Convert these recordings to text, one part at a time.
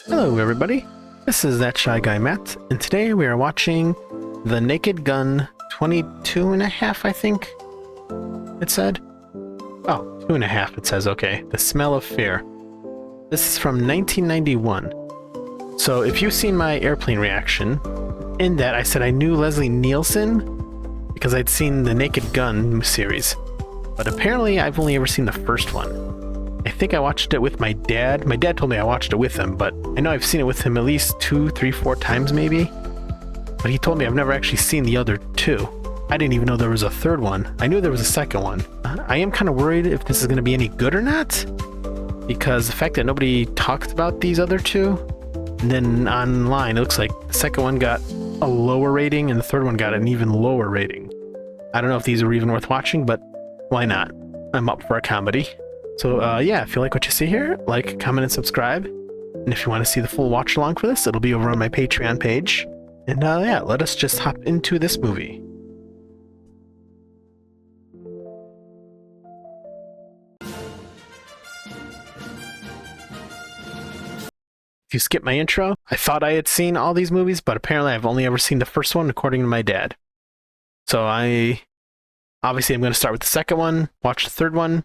Hello everybody, this is That Shy Guy Matt, and today we are watching The Naked Gun 22 and a half, I think it said. Oh, 2.5 it says, okay. The Smell of Fear. This is from 1991. So if you've seen my airplane reaction, in that I said I knew Leslie Nielsen because I'd seen the Naked Gun series. But apparently I've only ever seen the first one. I think I watched it with my dad. My dad told me I watched it with him, but I know I've seen it with him at least 2, 3, 4 times maybe. But he told me I've never actually seen the other two. I didn't even know there was a third one. I knew there was a second one. I am kind of worried if this is going to be any good or not, because the fact that nobody talked about these other two, and then online it looks like the second one got a lower rating and the third one got an even lower rating. I don't know if these are even worth watching, but why not? I'm up for a comedy. So yeah, if you like what you see here, like, comment, and subscribe. And if you want to see the full watch along for this, it'll be over on my Patreon page. And yeah, let us just hop into this movie. If you skip my intro, I thought I had seen all these movies, but apparently I've only ever seen the first one according to my dad. So obviously I'm going to start with the second one, watch the third one.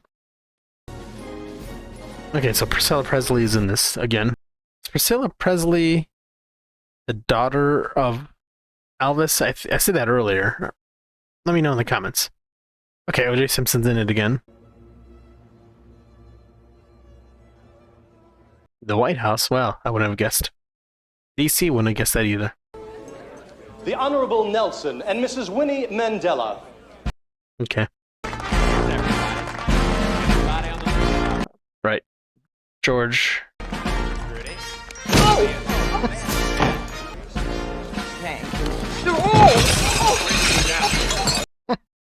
Okay, so Priscilla Presley is in this again. Is Priscilla Presley the daughter of Elvis? I said that earlier. Let me know in the comments. Okay, O.J. Simpson's in it again. The White House? Well, I wouldn't have guessed. DC wouldn't have guessed that either. The Honorable Nelson and Mrs. Winnie Mandela. Okay. Right. George.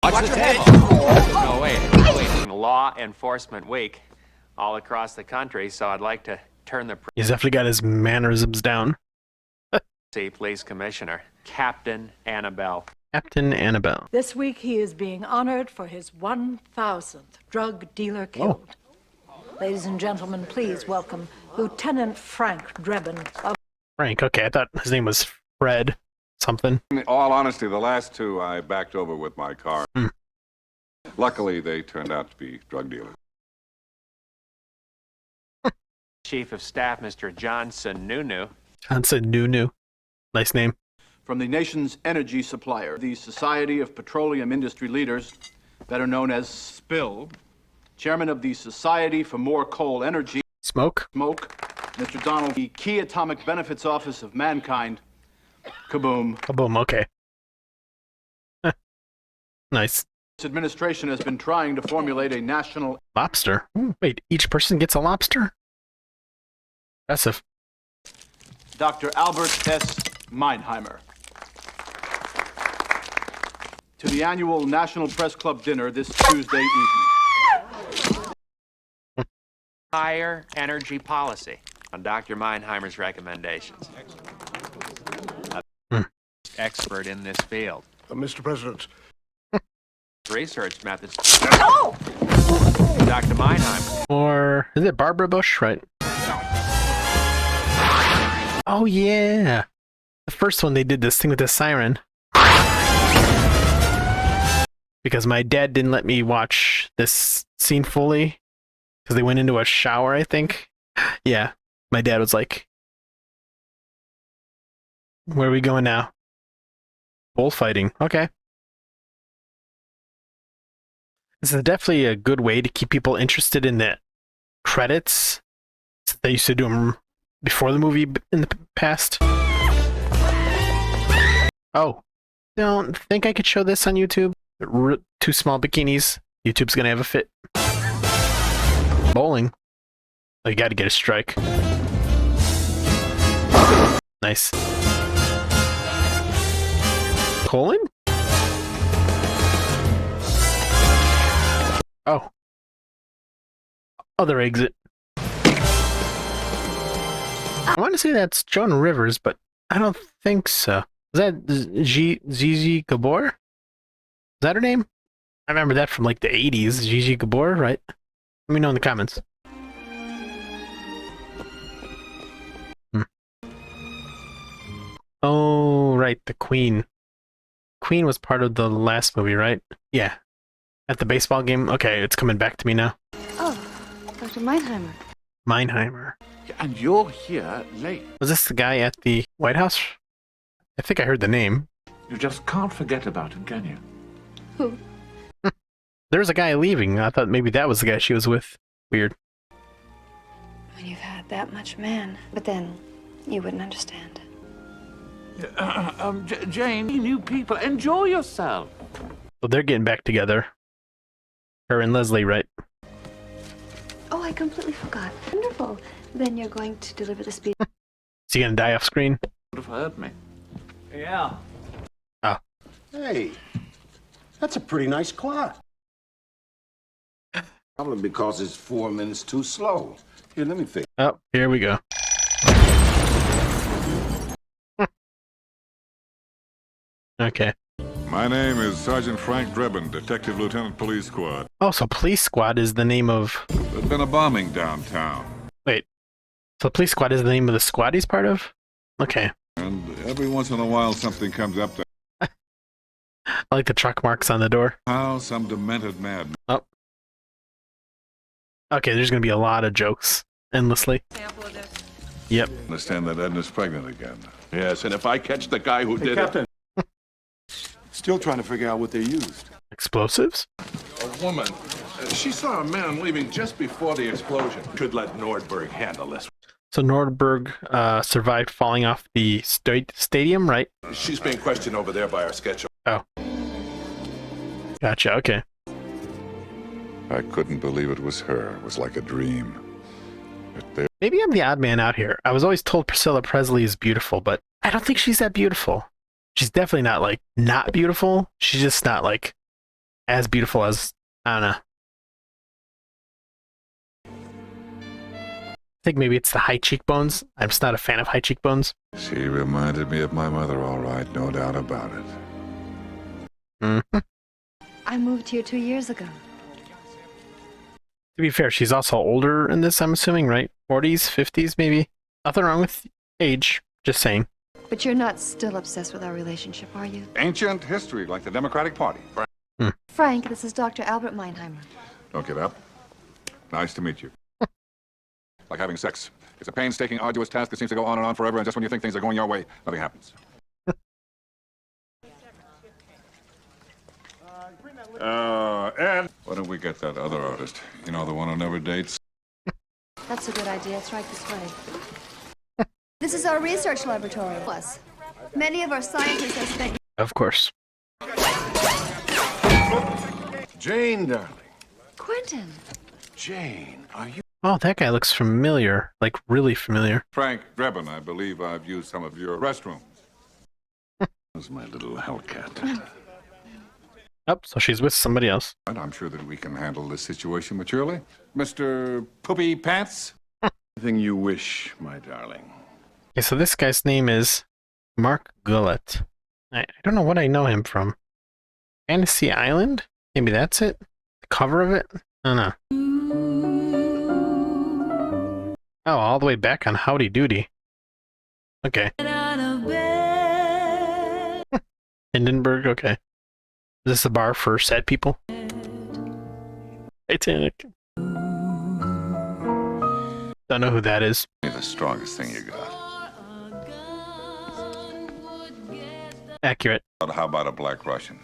Watch your head. No, wait. Law Enforcement Week all across the country, so I'd like to turn the He's definitely got his mannerisms down. Police Commissioner, Captain Annabelle. Captain Annabelle. This week he is being honored for his 1,000th drug dealer killed. Ladies and gentlemen, please welcome Lieutenant Frank Drebin of... Frank, okay, I thought his name was Fred something. In all honesty, the last two I backed over with my car. Luckily, they turned out to be drug dealers. Chief of Staff, Mr. Johnson Nunu. Johnson Nunu. Nice name. From the nation's energy supplier, the Society of Petroleum Industry Leaders, better known as SPIL, Chairman of the Society for More Coal Energy, Smoke, Mr. Donald, the Key Atomic Benefits Office of Mankind, kaboom. Kaboom, okay. Nice. This administration has been trying to formulate a national... Lobster? Wait, each person gets a lobster? Impressive. Dr. Albert S. Meinheimer. To the annual National Press Club dinner this Tuesday evening. Higher energy policy on Dr. Meinheimer's recommendations. Expert in this field. Mr. President. Research methods. Dr. Meinheimer. Or is it Barbara Bush? Right. Oh yeah. The first one they did this thing with the siren. Because my dad didn't let me watch this scene fully. Because they went into a shower, I think. Yeah. My dad was like, where are we going now? Bullfighting. Okay. This is definitely a good way to keep people interested in the credits. They used to do them before the movie in the past. Oh. Don't think I could show this on YouTube. Two small bikinis. YouTube's gonna have a fit. Bowling. Oh, you gotta get a strike. Nice. Colon? Oh. Other exit. I want to say that's Joan Rivers, but I don't think so. Is that Gigi Gabor? Is that her name? I remember that from like the 80s. Gigi Gabor, right? Let me know in the comments. Oh, right, the Queen. Queen was part of the last movie, right? Yeah. At the baseball game? Okay, it's coming back to me now. Oh, Dr. Meinheimer. Meinheimer. And you're here late. Was this the guy at the White House? I think I heard the name. You just can't forget about him, can you? Who? There was a guy leaving. I thought maybe that was the guy she was with. Weird. When you've had that much man. But then, you wouldn't understand. Jane, new people, enjoy yourself. So they're getting back together. Her and Leslie, right? Oh, I completely forgot. Wonderful. Then you're going to deliver the speech. Is he gonna die off screen? Would have heard me. Yeah. Oh. Hey, that's a pretty nice clock. Probably because it's 4 minutes too slow. Here, let me fix. Oh, here we go. Okay. My name is Sergeant Frank Drebin, Detective Lieutenant Police Squad. Oh, so Police Squad is the name of... There's been a bombing downtown, Wait. So Police Squad is the name of the squad he's part of? Okay. and every once in a while something comes up that I like the truck marks on the door. how some demented madman. Oh. Okay, there's gonna be a lot of jokes. Endlessly. Yep. Understand that Edna's pregnant again. Yes, and if I catch the guy who did it... Still trying to figure out what they used. Explosives? A woman. She saw a man leaving just before the explosion. Should let Nordberg handle this. So Nordberg survived falling off the stadium, right? She's being questioned over there by our sketch. Oh. Gotcha, okay. I couldn't believe it was her. It was like a dream. There Maybe I'm the odd man out here. I was always told Priscilla Presley is beautiful, but I don't think she's that beautiful. She's definitely not, like, not beautiful. She's just not, like, as beautiful as, I don't know. I think maybe it's the high cheekbones. I'm just not a fan of high cheekbones. she reminded me of my mother, all right, no doubt about it. Mm-hmm. I moved here 2 years ago. To be fair, she's also older in this, I'm assuming, right? 40s, 50s, maybe? Nothing wrong with age, just saying. But you're not still obsessed with our relationship, are you? Ancient history, like the Democratic Party. Frank, this is Dr. Albert Meinheimer. Don't get up. Nice to meet you. Like having sex. It's a painstaking, arduous task that seems to go on and on forever, and just when you think things are going your way, nothing happens. Ed! Why don't we get that other artist? You know, the one who never dates? That's a good idea. It's right this way. This is our research laboratory. Plus, many of our scientists have spent... Of course. Jane, darling. Quentin. Jane, are you? Oh, that guy looks familiar. Like, really familiar. Frank Drebin, I believe I've used some of your restrooms. That's my little hellcat. Oh, so she's with somebody else. And I'm sure that we can handle this situation maturely. Mr. Poopy Pants? Anything you wish, my darling. Okay, so this guy's name is Mark Gullett. I don't know what I know him from. Fantasy Island? Maybe that's it? The cover of it? I don't know. Oh, all the way back on Howdy Doody. Okay. Hindenburg, okay. Is this a bar for sad people? Titanic. Don't know who that is. The strongest thing you got. Accurate. How about a Black Russian?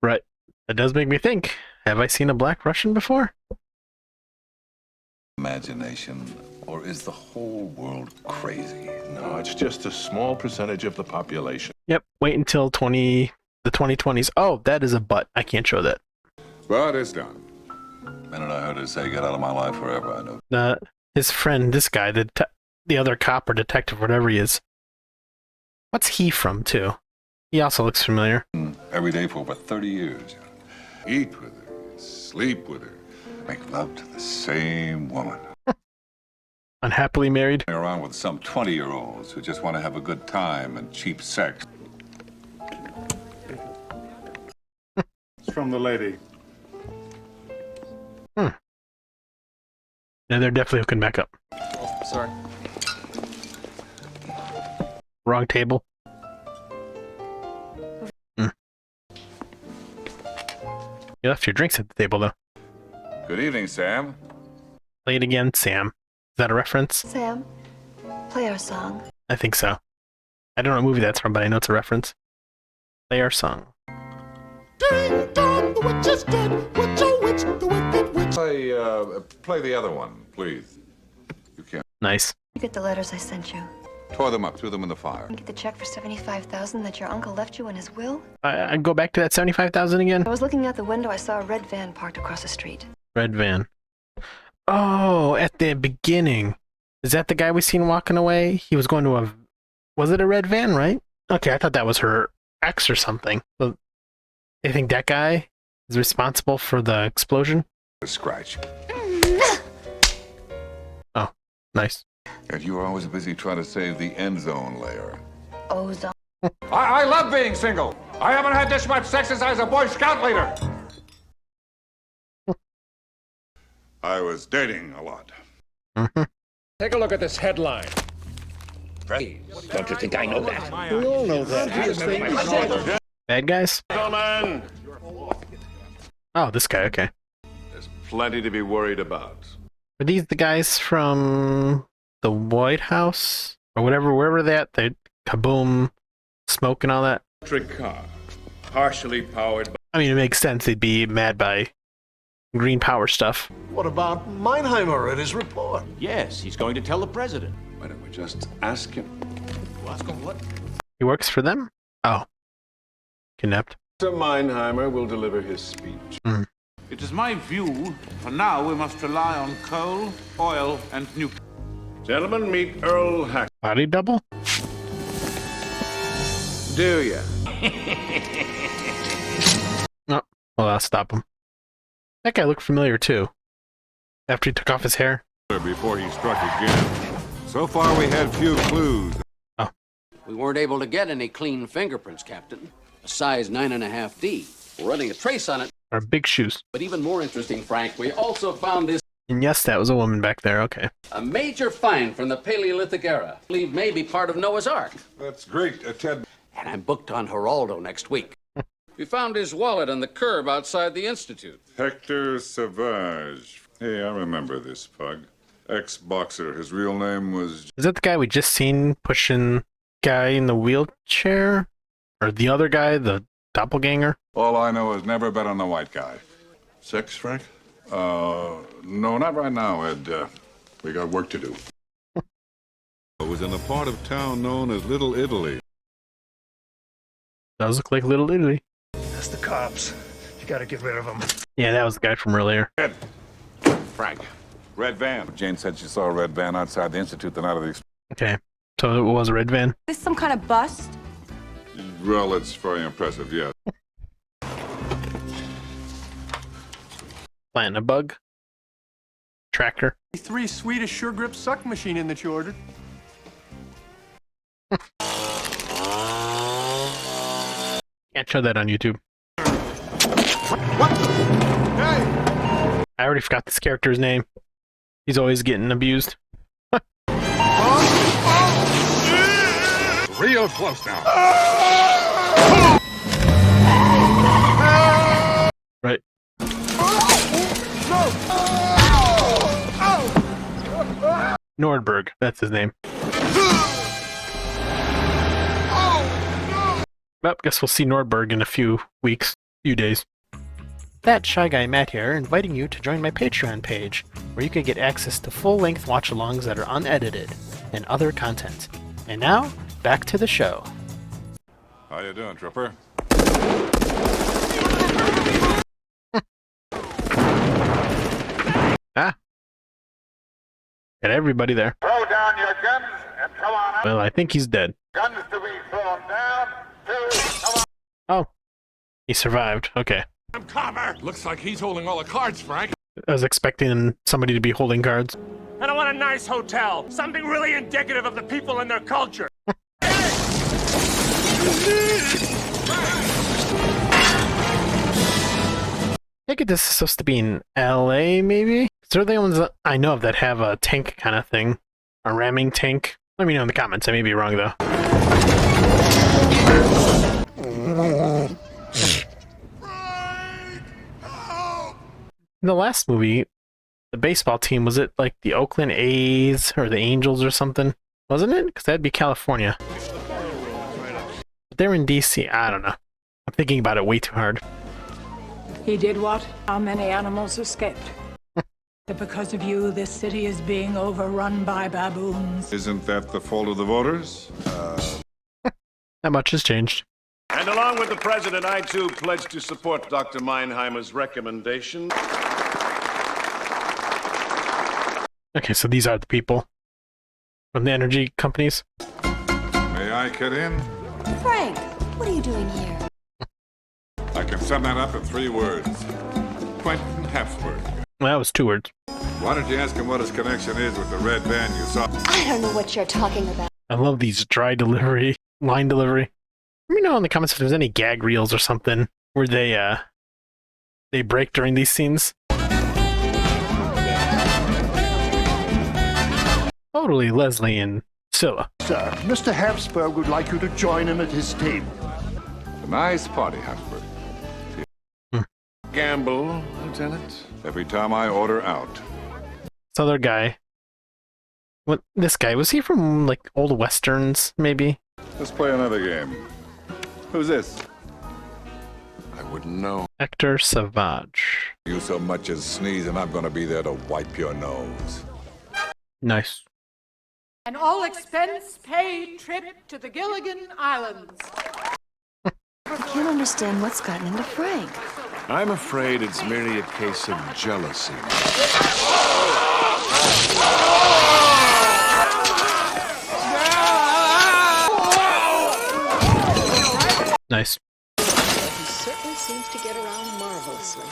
Right. That does make me think. Have I seen a Black Russian before? Imagination, or is the whole world crazy? No, it's just a small percentage of the population. Yep. Wait until the 2020s. Oh, that is a butt. I can't show that. But it's done. The minute I heard her say, "Get out of my life forever," I knew. His friend, this guy, the other cop or detective, whatever he is. What's he from, too? He also looks familiar. Every day for over 30 years. Eat with her, sleep with her, Make love to the same woman. Unhappily married. Around with some 20-year-olds who just want to have a good time and cheap sex. It's from the lady. Yeah, they're definitely hooking back up. Sorry. Wrong table. You left your drinks at the table, though. Good evening, Sam. Play it again, Sam. Is that a reference? Sam, play our song. I think so. I don't know what movie that's from, but I know it's a reference. Play our song. Play the other one, please. You can't. Nice. You get the letters I sent you. Tore them up, threw them in the fire. You get the check for $75,000 that your uncle left you in his will. I'd go back to that 75,000 again. I was looking out the window. I saw a red van parked across the street. Red van. Oh, at the beginning. Is that the guy we seen walking away? He was going to a... Was it a red van, right? Okay, I thought that was her ex or something. So, I think that guy is responsible for the explosion? A scratch. Oh, nice. And you were always busy trying to save the end zone layer. Ozone. I love being single. I haven't had this much sex since I was a Boy Scout leader. I was dating a lot. Take a look at this headline. Don't you think I know that? We all know that. Bad guys? Gentlemen, Oh, this guy, okay. there's plenty to be worried about. Are these the guys from the White House? Or whatever, wherever they kaboom, smoke and all that? Electric car, partially powered by... I mean, it makes sense they'd be mad by green power stuff. What about Meinheimer and his report? Yes, he's going to tell the president. Why don't we just ask him? Ask him what? He works for them? Oh. Kidnapped. Mr. Meinheimer will deliver his speech. It is my view, for now we must rely on coal, oil, and nuclear. Gentlemen, meet Earl Hack. Body double? Do ya? No. Well, I'll stop him. That guy looked familiar too. After he took off his hair. Before he struck again. So far, we had few clues. Oh. We weren't able to get any clean fingerprints, Captain. A size 9.5D. We're running a trace on it. Or big shoes. But even more interesting, Frank, we also found this And yes, that was a woman back there, okay. a major find from the Paleolithic era. I believe may be part of Noah's Ark. That's great, Ted. And I'm booked on Geraldo next week. We found his wallet on the curb outside the Institute. Hector Savage. Hey, I remember this pug. Ex-boxer. His real name was... Is that the guy we just seen pushing guy in the wheelchair? Or the other guy, the doppelganger? All I know is never bet on the white guy. Sex, Frank? No, not right now, Ed. We got work to do. It was in a part of town known as Little Italy. Does look like Little Italy. That's the cops. You gotta get rid of them. Yeah, that was the guy from earlier. Ed. Frank. Red van. Jane said she saw a red van outside the Institute the night of the... Okay. So it was a red van? Is this some kind of bust? Well, it's very impressive, yeah. Planting a bug? Tractor? 3 Swedish Sure Grip suck machine in that you ordered. Can't show that on YouTube. What? Hey! I already forgot this character's name. He's always getting abused. Real close now. Right. Nordberg, that's his name. Well, guess we'll see Nordberg in a few weeks, few days. That Shy Guy Matt here, inviting you to join my Patreon page, where you can get access to full-length watch-alongs that are unedited, and other content. And now, back to the show. How you doing, Trooper? Ah. Got everybody there. Throw down your guns and come on out. Well, I think he's dead. Guns to be thrown down. Come on. Oh. He survived. Okay. I'm Carver. Looks like he's holding all the cards, Frank. I was expecting somebody to be holding cards. And I want a nice hotel. Something really indicative of the people and their culture. I think this is supposed to be in LA, maybe? They're the ones that I know of that have a tank kind of thing. A ramming tank. Let me know in the comments. I may be wrong though. In the last movie, the baseball team, was it like the Oakland A's or the Angels or something? Wasn't it? Because that'd be California. But they're in DC. I don't know. I'm thinking about it way too hard. He did what? How many animals escaped? That because of you, this city is being overrun by baboons. Isn't that the fault of the voters? Not much has changed. And along with the president, I too pledge to support Dr. Meinheimer's recommendation. Okay, so these are the people from the energy companies. May I get in? Frank, what are you doing here? I can sum that up in 3 words. Quentin Habsburg. Well, that was 2 words. Why don't you ask him what his connection is with the red van you saw? I don't know what you're talking about. I love these line delivery. Let me know in the comments if there's any gag reels or something where they break during these scenes. Totally Leslie and Scylla. Sir, Mr. Habsburg would like you to join him at his table. A nice party, Habsburg. Gamble, Lieutenant. Every time I order out. This other guy. What? This guy, was he from like old westerns, maybe? Let's play another game. Who's this? I wouldn't know. Hector Savage. You so much as sneeze and I'm gonna be there to wipe your nose. Nice. An all-expense-paid trip to the Gilligan Islands. I can't understand what's gotten into Frank. I'm afraid it's merely a case of jealousy. Nice. He certainly seems to get around marvelously.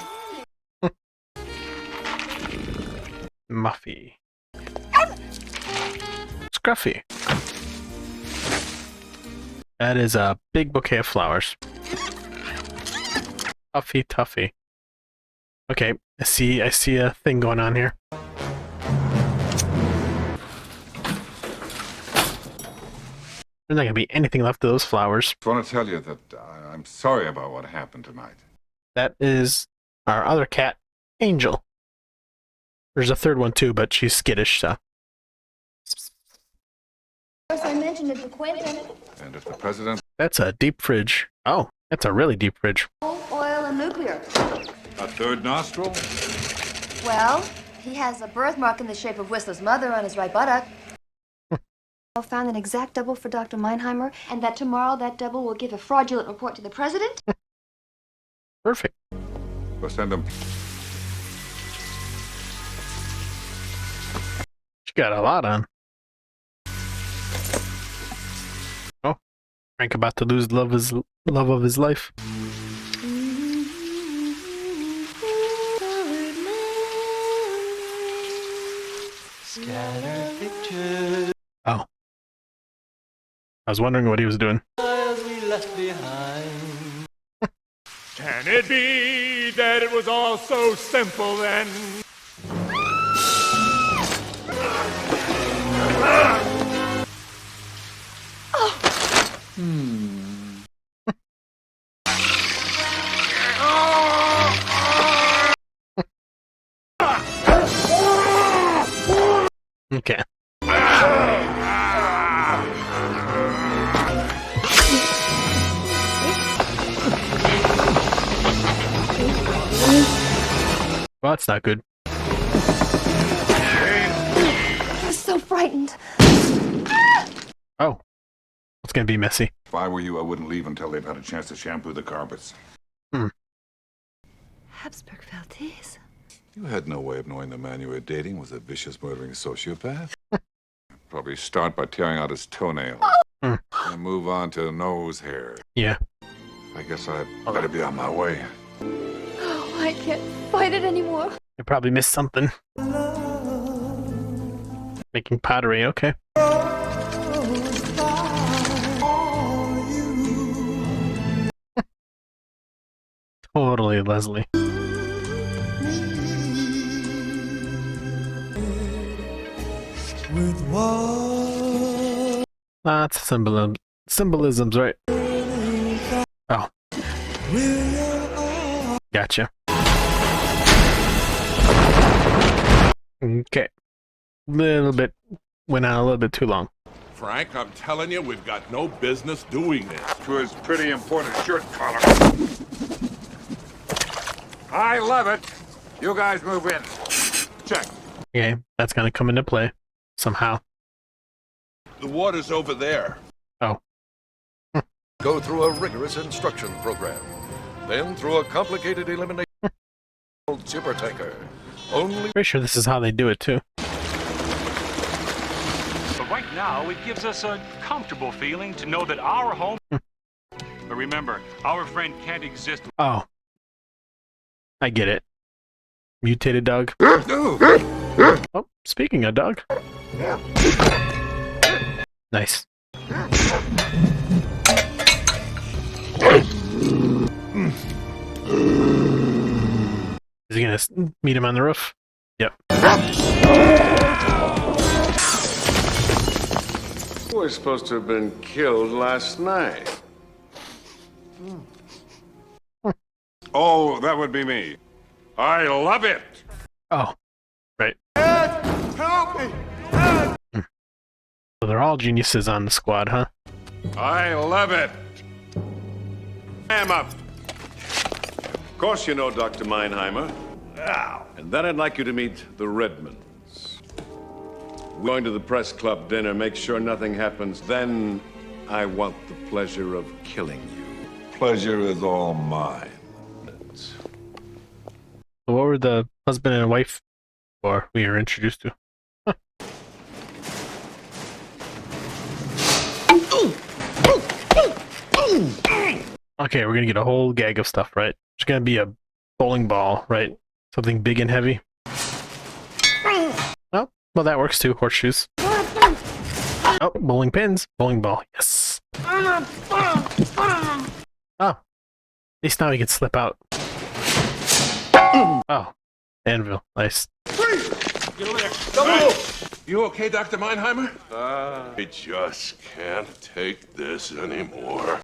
Muffy. Scruffy. That is a big bouquet of flowers. Tuffy. Okay, I see a thing going on here. There's not gonna be anything left of those flowers. I want to tell you that I'm sorry about what happened tonight. That is our other cat, Angel. There's a third one too, but she's skittish, so. Of course, I mentioned it to Quentin. And if the president... That's a deep fridge. Oh, that's a really deep fridge. Oil and nuclear. A third nostril? Well, he has a birthmark in the shape of Whistler's mother on his right buttock. I found an exact double for Dr. Meinheimer, and that tomorrow that double will give a fraudulent report to the president. Perfect. We'll send him... She got a lot on. Oh, Frank about to lose love of his life. Oh. I was wondering what he was doing. Can it be that it was all so simple then? Okay. Well, that's not good. I was so frightened. Oh. It's gonna be messy. If I were you, I wouldn't leave until they've had a chance to shampoo the carpets. Habsburg Valdez. You had no way of knowing the man you were dating was a vicious, murdering sociopath. Probably start by tearing out his toenails. And move on to nose hair. Yeah. I guess I better be on my way. Oh, I can't fight it anymore. I probably missed something. Making pottery, okay. Totally, Leslie. Lots of symbolisms, right? Oh. Gotcha. Okay. Went on a little bit too long. Frank, I'm telling you, we've got no business doing this. To his pretty important shirt collar. I love it. You guys move in. Check. Okay, that's gonna come into play somehow. The water's over there. Oh. Go through a rigorous instruction program. Then through a complicated elimination super tanker. Only Pretty sure this is how they do it too. But right now, it gives us a comfortable feeling to know that our home... But remember, our friend can't exist... Oh. I get it. Mutated dog. Oh, speaking of dog. Nice. Is he gonna meet him on the roof? Yep. We're supposed to have been killed last night. Oh, that would be me. I love it. Oh, right. Help me! So they're all geniuses on the squad, huh? I love it. I'm up. Of course you know Dr. Meinheimer. And then I'd like you to meet the Redmonds. We're going to the press club dinner, make sure nothing happens. Then I want the pleasure of killing you. Pleasure is all mine. So what were the husband and wife for we were introduced to? Huh. Okay, we're gonna get a whole gag of stuff, right? It's gonna be a bowling ball, right? Something big and heavy. Oh, well that works too. Horseshoes. Oh, bowling pins. Bowling ball. Yes. Oh, at least now he can slip out. Oh, anvil. Nice. Double! You okay, Dr. Meinheimer? I just can't take this anymore.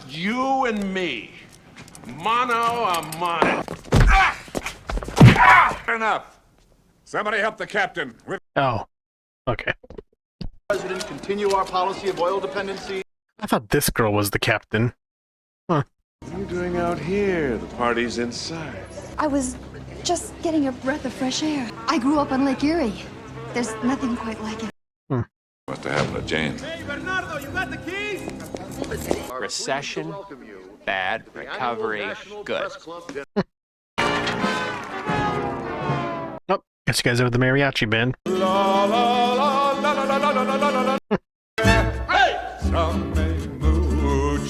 You and me. Mano a mano. Enough. Somebody help the captain. Oh, okay. President, continue our policy of oil dependency. I thought this girl was the captain. Huh. What are you doing out here? The party's inside. I was just getting a breath of fresh air. I grew up on Lake Erie. There's nothing quite like it. Must have happened to Jane. Hey, Bernardo, you got the keys? Recession, bad. Recovery, good. Oh, guess you guys are the mariachi band.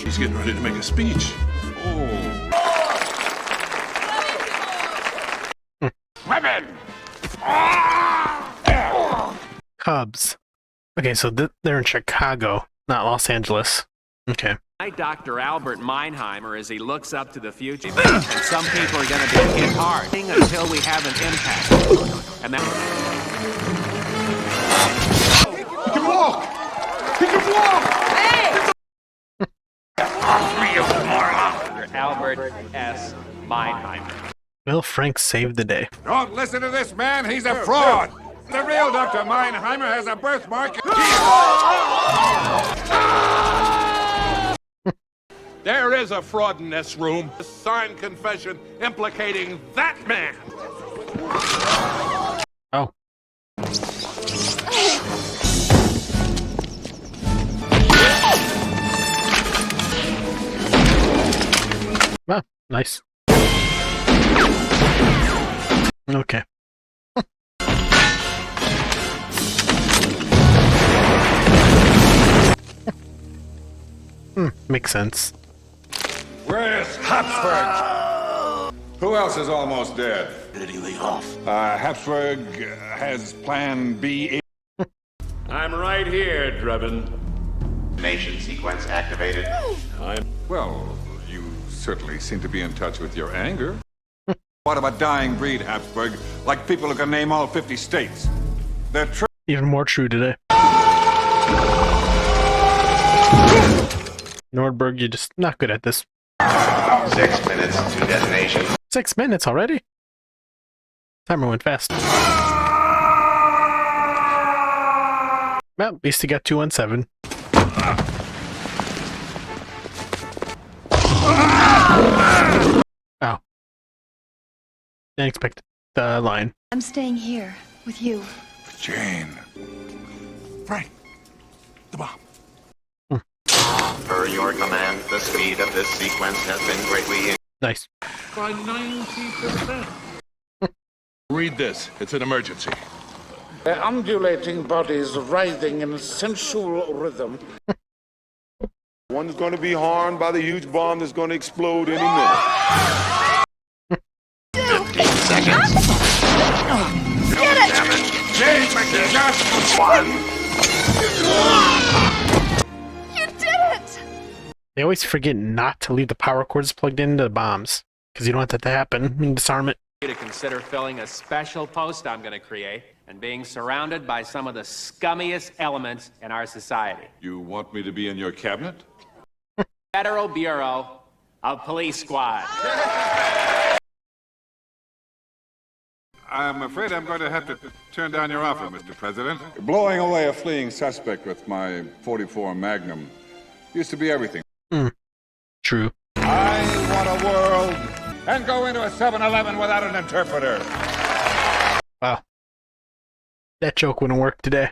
He's getting ready to make a speech. Women! Cubs. Okay, so they're in Chicago, not Los Angeles. Okay. Dr. Albert Meinheimer as he looks up to the future, and some people are going to be hit hard until we have an impact. And that. He can walk! He can walk! Dr. Albert S. Meinheimer. Will Frank saved the day. Don't listen to this man, he's a fraud! The real Dr. Meinheimer has a birthmark. There is a fraud in this room. A signed confession implicating that man. Oh. Ah, nice. Okay. Makes sense. Where's Habsburg? Who else is almost dead? Did he lead off? Habsburg has plan B. I'm right here, Drebin. Nation sequence activated. Well, you certainly seem to be in touch with your anger. What of a dying breed, Habsburg? Like people who can name all 50 states. They're Even more true today. Nordberg, you're just not good at this. 6 minutes to detonation. 6 minutes already? Timer went fast. Well, at least he got 2 on 7. Oh. Didn't expect the line. I'm staying here with you. Jane. Frank. The bomb. Per your command, the speed of this sequence has been greatly Nice. By 90%. Read this. It's an emergency. Their undulating bodies writhing in a sensual rhythm. One's going to be harmed by the huge bomb that's going to explode any minute. 15 seconds. Get it! Just one. You did it! They always forget not to leave the power cords plugged into the bombs, because you don't want that to happen and disarm it. To consider filling a special post I'm going to create and being surrounded by some of the scummiest elements in our society. You want me to be in your cabinet? Federal Bureau of Police Squad. I'm afraid I'm going to have to turn down your offer, Mr. President. Blowing away a fleeing suspect with my .44 Magnum used to be everything. True. I want a world and go into a 7-Eleven without an interpreter. Wow. That joke wouldn't work today.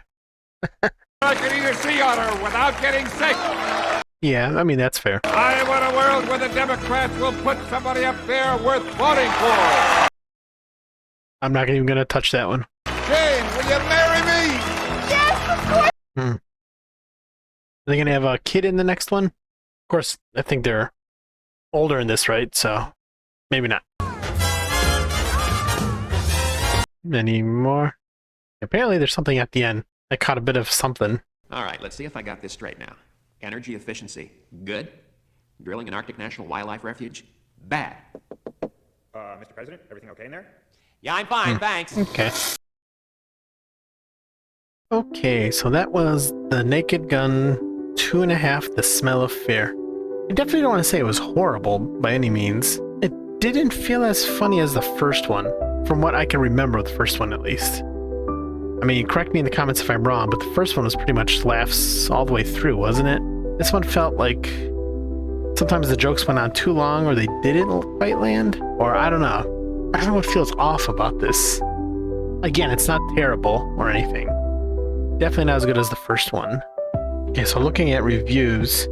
I can eat a sea otter without getting sick. Yeah, I mean, that's fair. I want a world where the Democrats will put somebody up there worth voting for. I'm not even going to touch that one. Jane, will you marry me? Yes, of course! Are they going to have a kid in the next one? Of course, I think they're older in this, right? So, maybe not. Any more? Apparently there's something at the end. I caught a bit of something. All right, let's see if I got this straight now. Energy efficiency, good. Drilling an Arctic National Wildlife Refuge, bad. Mr. President, everything okay in there? Yeah, I'm fine, thanks. Okay. Okay, so that was The Naked Gun 2.5, The Smell of Fear. I definitely don't want to say it was horrible by any means. It didn't feel as funny as the first one, from what I can remember, the first one at least. I mean, correct me in the comments if I'm wrong, but the first one was pretty much laughs all the way through, wasn't it? This one felt like sometimes the jokes went on too long, or they didn't quite land, or I don't know. I don't know what feels off about this. Again, it's not terrible or anything. Definitely not as good as the first one. Okay, so looking at reviews,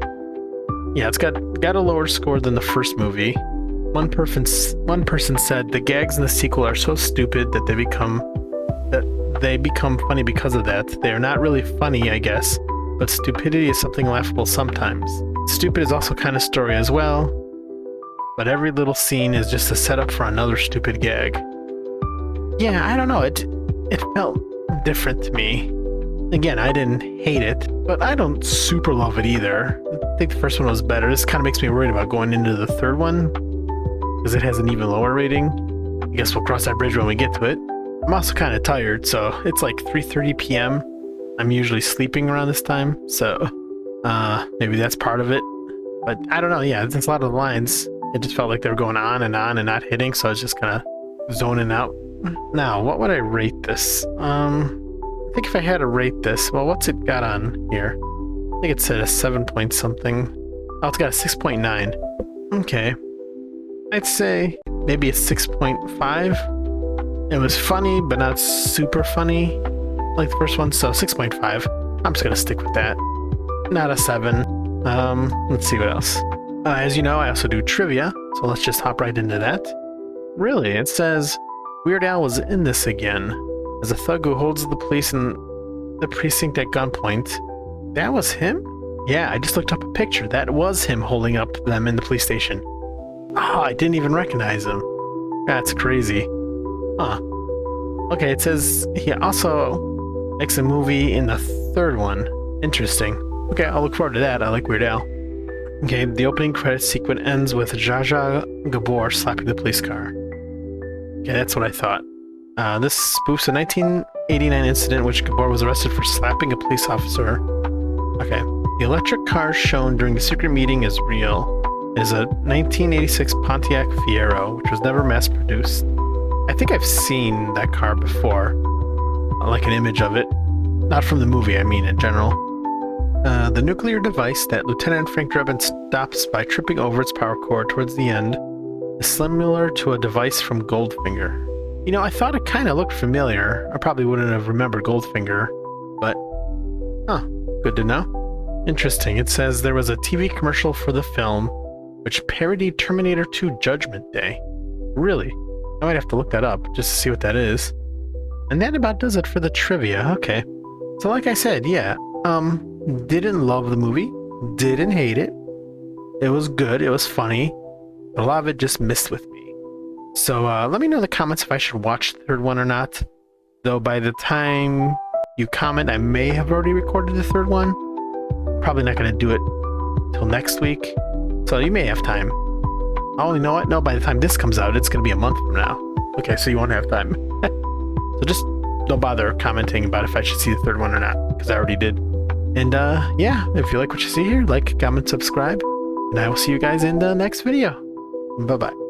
yeah, it's got a lower score than the first movie. One person said the gags in the sequel are so stupid that they become funny because of that. They are not really funny, I guess, but stupidity is something laughable sometimes. Stupid is also kind of story as well, but every little scene is just a setup for another stupid gag. Yeah, I don't know, it felt different to me. Again, I didn't hate it, but I don't super love it either. I think the first one was better. This kind of makes me worried about going into the third one, because it has an even lower rating. I guess we'll cross that bridge when we get to it. I'm also kind of tired, so it's like 3:30 p.m. I'm usually sleeping around this time, so maybe that's part of it. But I don't know, yeah, there's a lot of the lines. It just felt like they were going on and not hitting, so I was just kind of zoning out. Now, what would I rate this? I think if I had to rate this, well, what's it got on here? I think it said a 7 point something. Oh, it's got a 6.9. Okay. I'd say maybe a 6.5. It was funny, but not super funny like the first one, so 6.5. I'm just gonna stick with that. Not a 7. Let's see what else. As you know, I also do trivia, so let's just hop right into that. Really, it says Weird Al was in this again as a thug who holds the police in the precinct at gunpoint. That was him? Yeah, I just looked up a picture. That was him holding up them in the police station. Oh, I didn't even recognize him. That's crazy. Huh. Okay, it says he also makes a movie in the third one. Interesting. Okay, I'll look forward to that. I like Weird Al. Okay, the opening credits sequence ends with Zsa Zsa Gabor slapping the police car. Okay, that's what I thought. This spoofs a 1989 incident in which Gabor was arrested for slapping a police officer. Okay. The electric car shown during the secret meeting is real. It is a 1986 Pontiac Fiero, which was never mass-produced. I think I've seen that car before. Like an image of it. Not from the movie, I mean in general. The nuclear device that Lieutenant Frank Drebin stops by tripping over its power cord towards the end is similar to a device from Goldfinger. You know, I thought it kind of looked familiar. I probably wouldn't have remembered Goldfinger, but... Huh, good to know. Interesting. It says there was a TV commercial for the film which parodied Terminator 2 Judgment Day. Really? I might have to look that up just to see what that is. And that about does it for the trivia. Okay. So like I said, yeah, didn't love the movie, didn't hate it. It was good, it was funny, but a lot of it just missed with me. So let me know in the comments if I should watch the third one or not. Though by the time you comment, I may have already recorded the third one. Probably not going to do it till next week, so you may have time. Oh, you know what? No, by the time this comes out, it's going to be a month from now. Okay, so you won't have time. So just don't bother commenting about if I should see the third one or not, because I already did. And yeah, if you like what you see here, like, comment, subscribe, and I will see you guys in the next video. Bye-bye.